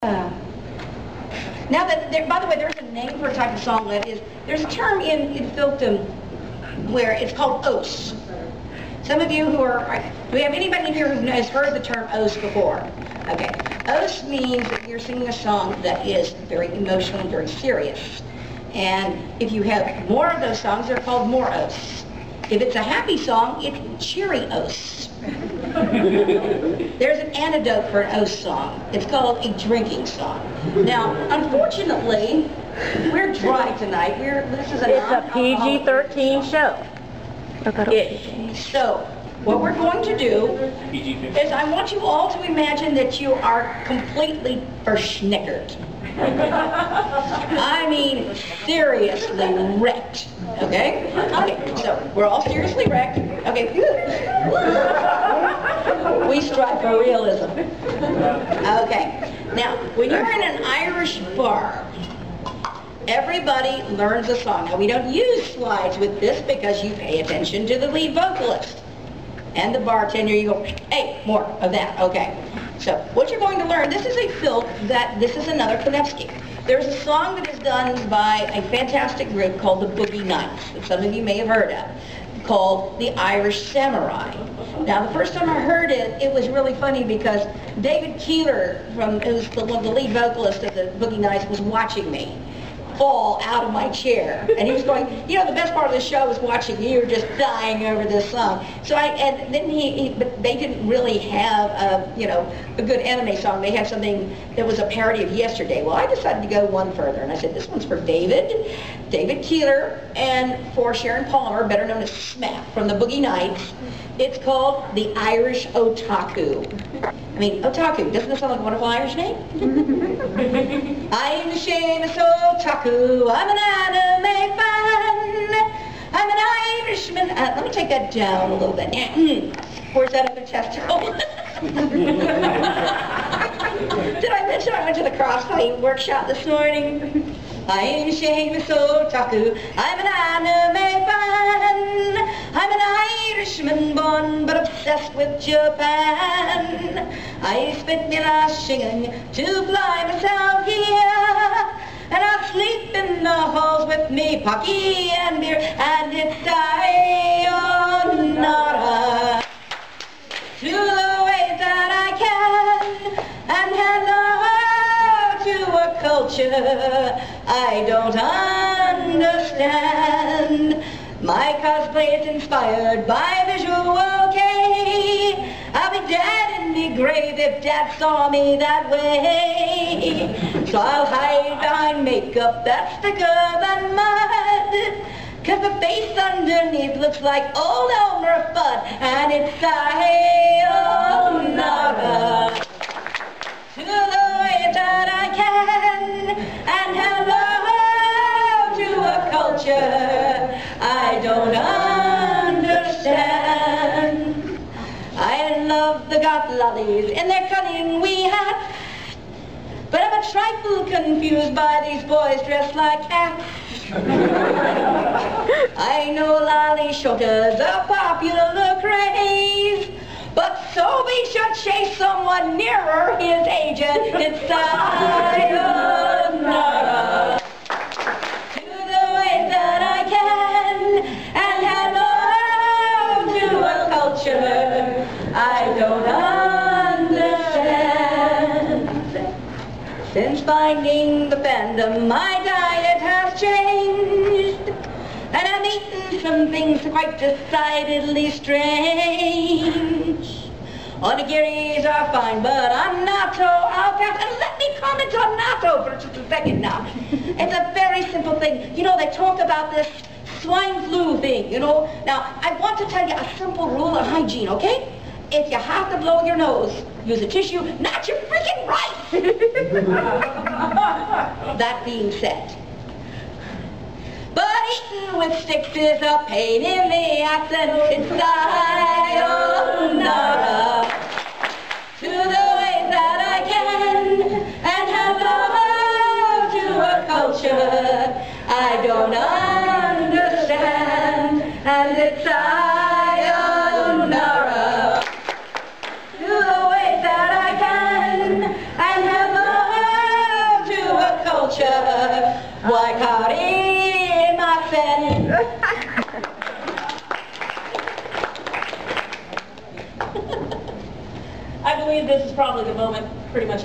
Now that, by the way, there's a name for a type of song that is, there's a term in filkdom where it's called os. Some of you who are, do we have anybody here who has heard the term os before? Okay. Os means that you're singing a song that is very emotional and very serious. And if you have more of those songs, they're called more os. If it's a happy song, it's cheery os. There's an antidote for an os song. It's called a drinking song. Now, unfortunately, we're dry tonight. This is a PG-13 show. So, what we're going to do is I want you all to imagine that you are completely verschnickered. I mean, seriously wrecked. Okay? Okay, so we're all seriously wrecked. Okay. We strive for realism. Okay. Now, when you're in an Irish bar, everybody learns a song. Now, we don't use slides with this because you pay attention to the lead vocalist. And the bartender, you go, hey, more of that. Okay. So, what you're going to learn, this is a filk that, this is another Konevsky. There's a song that is done by a fantastic group called the Boogie Knights, that some of you may have heard of, called the Irish Samurai. Now, the first time I heard it, it was really funny because David Keeler, who's one of the lead vocalists of the Boogie Knights, was watching me fall out of my chair. And he was going, you know, the best part of the show was watching you just dying over this song. So and then but they didn't really have, a good anime song. They had something that was a parody of Yesterday. Well, I decided to go one further, and I said, this one's for David Keeler, and for Sharon Palmer, better known as Smap, from the Boogie Knights. It's called the Irish Otaku. I mean, Otaku, doesn't that sound like a wonderful Irish name? I'm the Seamus Otaku, I'm an anime fan, I'm an Irishman. Let me take that down a little bit. Where's that other chest hole? Did I mention I went to the crossfight workshop this morning? I'm Seamus Otaku, I'm an anime fan, I'm an Irishman born but obsessed with Japan. I spent my last singing to fly myself here, and I'll sleep in the halls with me pocky and beer, and it's sayonara to the ways that I can, and hello to a culture I don't understand. My cosplay is inspired by visual kei. I'll be dead in the grave if Dad saw me that way. So I'll hide behind makeup that's thicker than mud, 'cause the face underneath looks like old Elmer Fudd, and it's sayonara to the way that I can, and hello to a culture I don't understand. I love the goth lollies in their cunning wee hats, but I'm a trifle confused by these boys dressed like cats. I know lolly shota's a popular craze, but so we should chase someone nearer his age, and it's sayonara to the way that I can, and hello to a culture I don't understand. Since finding the fandom, my diet has changed, and I'm eating some things quite decidedly strange. Onigiris are fine, but I'm natto out. And let me comment on natto for just a second now. It's a very simple thing. You know, they talk about this swine flu thing, you know. Now, I want to tell you a simple rule of hygiene, okay? If you have to blow your nose, use a tissue, not your freaking rice. That being said, but eating with sticks is a pain in the ass, and it's sayonara to the way that I can, and hello to a culture I don't understand, and it's sayonara to the way that I can, and hello Why, howdy, my friend. I believe this is probably the moment pretty much